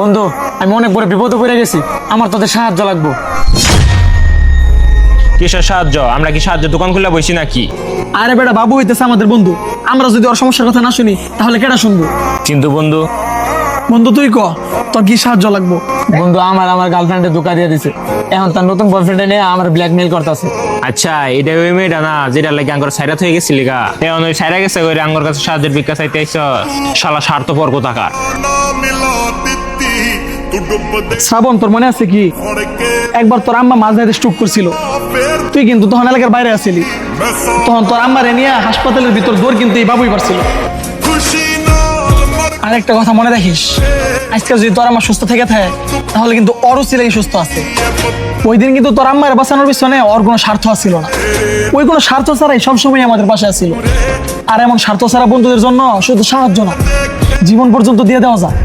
বন্ধু, আমি অনেক বড় বিপদে পড়ে গেছি, আমার তোদের সাহায্য লাগবে। কিসের সাহায্য? আমরা কি সাহায্য দোকান খুলে বসি নাকি? আরে বেটা, বাবু হইতেছে আমাদের বন্ধু, আমরা যদি ওর সমস্যার কথা না শুনি তাহলে কেটা শুনবো? কিন্তু বন্ধু, বন্ধু তুই ক, তোর কি সাহায্য লাগবে? বন্ধু, আমার গার্লফ্রেন্ডে ধোকা দিয়ে দিছে, এখন তার নতুন বয়ফ্রেন্ডে নিয়ে আমার ব্ল্যাকমেইল করতেছে। আচ্ছা এটা ওই মেয়েটা না যেটা লাগে আঙ্গর সাইরাত হয়ে গেছিল গা? এখন ওই সাইরা গেছে ওই আঙ্গর কাছে সাহায্যের ভিক্ষা চাইতে আইছ? শালা স্বার্থপর কোথাকার। শ্রাবণ, তোর মনে আছে কি একবার তোর আম্মা মাঝ রাতে স্ট্রোক করছিল, তুই কিন্তু তখন এলাকার বাইরে আসছিলি, তখন তোর আম্মারে নিয়ে হাসপাতালের ভিতর দৌড় কিন্তু এই বাবুই পারছিল। আর একটা কথা মনে রাখিস, আজকে যদি তোর আম্মা সুস্থ থেকে থাকে তাহলে কিন্তু ওরও ছেলে সুস্থ আছে। ওই দিন কিন্তু তোর আম্মার বাঁচানোর পিছনে ওর কোনো স্বার্থ ছিল না, ওই কোনো স্বার্থ ছাড়াই সবসময় আমাদের পাশে ছিল। আর এমন স্বার্থ ছাড়া বন্ধুদের জন্য শুধু সাহায্য না, জীবন পর্যন্ত দিয়ে দেওয়া যায়।